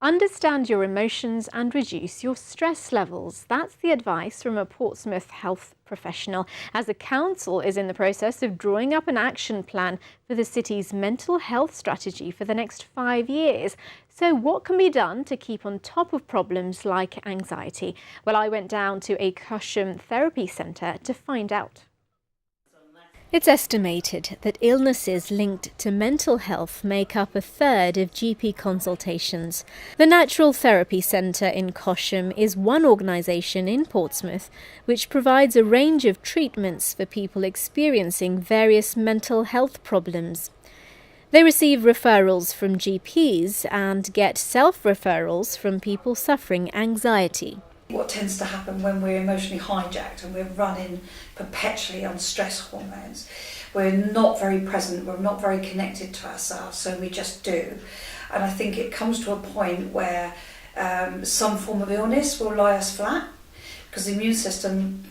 Understand your emotions and reduce your stress levels. That's the advice from a Portsmouth health professional, as the council is in the process of drawing up an action plan for the city's mental health strategy for the next 5 years. So what can be done to keep on top of problems like anxiety? Well, I went down to a Cusham therapy centre to find out. It's estimated that illnesses linked to mental health make up a third of GP consultations. The Natural Therapy Centre in Cosham is one organisation in Portsmouth which provides a range of treatments for people experiencing various mental health problems. They receive referrals from GPs and get self-referrals from people suffering anxiety. What tends to happen when we're emotionally hijacked and we're running perpetually on stress hormones, we're not very present, we're not very connected to ourselves, so we just do. And I think it comes to a point where some form of illness will lie us flat because the immune system,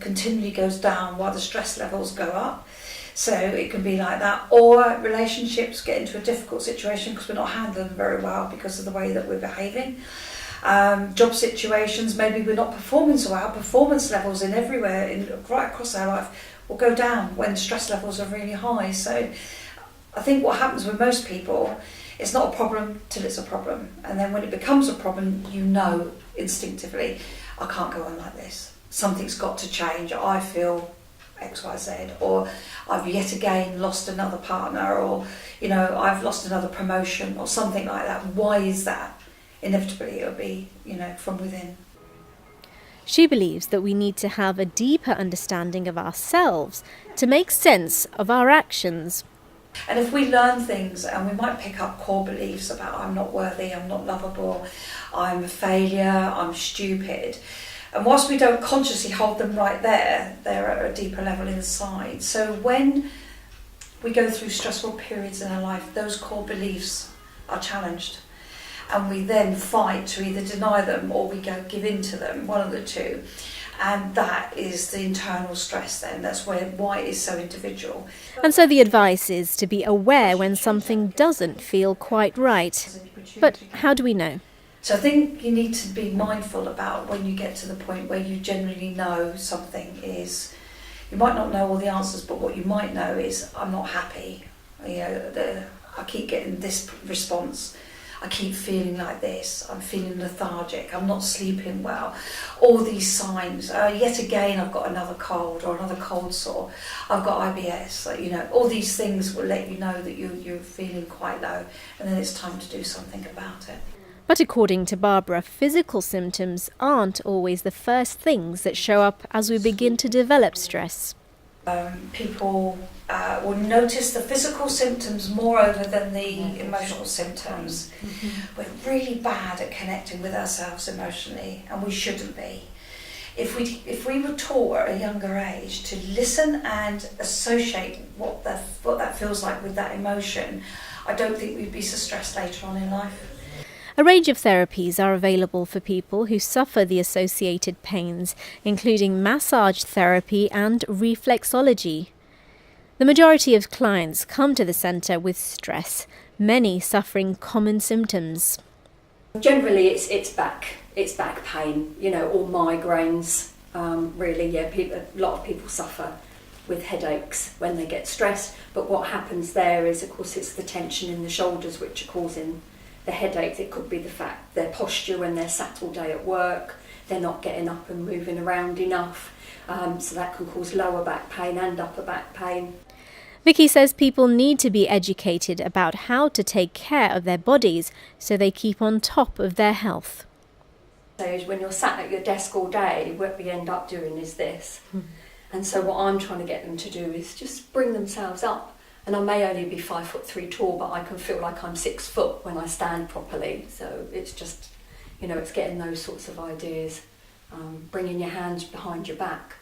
continually goes down while the stress levels go up. So it can be like that, or relationships get into a difficult situation because we're not handling them very well because of the way that we're behaving. Job situations, maybe we're not performing so well, performance levels right across our life will go down when stress levels are really high. So I think what happens with most people, it's not a problem till it's a problem. And then when it becomes a problem, instinctively, I can't go on like this. Something's got to change. I feel X, Y, Z, or I've yet again lost another partner, or, I've lost another promotion or something like that. Why is that? Inevitably it'll be, from within. She believes that we need to have a deeper understanding of ourselves to make sense of our actions. And if we learn things, and we might pick up core beliefs about I'm not worthy, I'm not lovable, I'm a failure, I'm stupid. And whilst we don't consciously hold them right there, they're at a deeper level inside. So when we go through stressful periods in our life, those core beliefs are challenged. And we then fight to either deny them or we give in to them, one of the two. And that is the internal stress then. That's why it is so individual. And so the advice is to be aware when something doesn't feel quite right. But how do we know? So I think you need to be mindful about when you get to the point where you generally know something is, you might not know all the answers, but what you might know is, I'm not happy. I keep getting this response. I keep feeling like this, I'm feeling lethargic, I'm not sleeping well. All these signs, yet again I've got another cold or another cold sore, I've got IBS, all these things will let you know that you're feeling quite low, and then it's time to do something about it. But according to Barbara, physical symptoms aren't always the first things that show up as we begin to develop stress. People will notice the physical symptoms moreover than the emotional symptoms. Mm-hmm. We're really bad at connecting with ourselves emotionally, and we shouldn't be. If we were taught at a younger age to listen and associate what that feels like with that emotion, I don't think we'd be so stressed later on in life. A range of therapies are available for people who suffer the associated pains, including massage therapy and reflexology. The majority of clients come to the centre with stress, many suffering common symptoms. Generally it's back pain, or migraines. A lot of people suffer with headaches when they get stressed, but what happens there is, of course, it's the tension in the shoulders which are causing the headaches. It could be the fact their posture when they're sat all day at work, they're not getting up and moving around enough, so that can cause lower back pain and upper back pain. Vicky says people need to be educated about how to take care of their bodies so they keep on top of their health. So when you're sat at your desk all day, what we end up doing is this. And so what I'm trying to get them to do is just bring themselves up. And I may only be 5'3" tall, but I can feel like I'm 6 foot when I stand properly. So it's just, it's getting those sorts of ideas, bringing your hands behind your back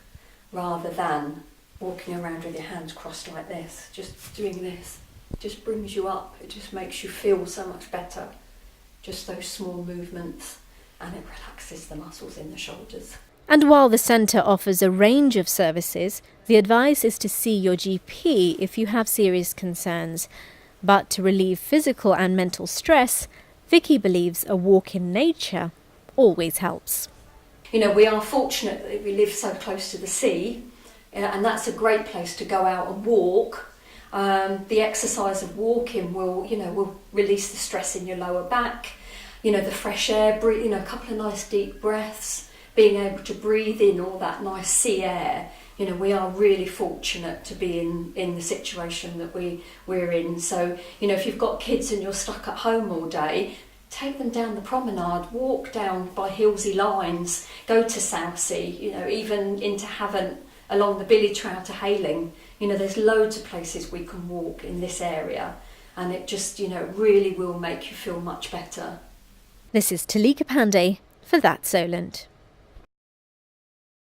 rather than walking around with your hands crossed like this. Just doing this just brings you up. It just makes you feel so much better. Just those small movements, and it relaxes the muscles in the shoulders. And while the centre offers a range of services, the advice is to see your GP if you have serious concerns. But to relieve physical and mental stress, Vicky believes a walk in nature always helps. You know, we are fortunate that we live so close to the sea, and that's a great place to go out and walk. The exercise of walking will release the stress in your lower back. You know, the fresh air, breathe, a couple of nice deep breaths, being able to breathe in all that nice sea air. You know, we are really fortunate to be in the situation that we're in. So, you know, if you've got kids and you're stuck at home all day, take them down the promenade, walk down by Hillsey Lines, go to Southsea, you know, even into Havant, along the Billy Trow to Hayling. You know, there's loads of places we can walk in this area, and it just, you know, really will make you feel much better. This is Talika Pandey for That Solent.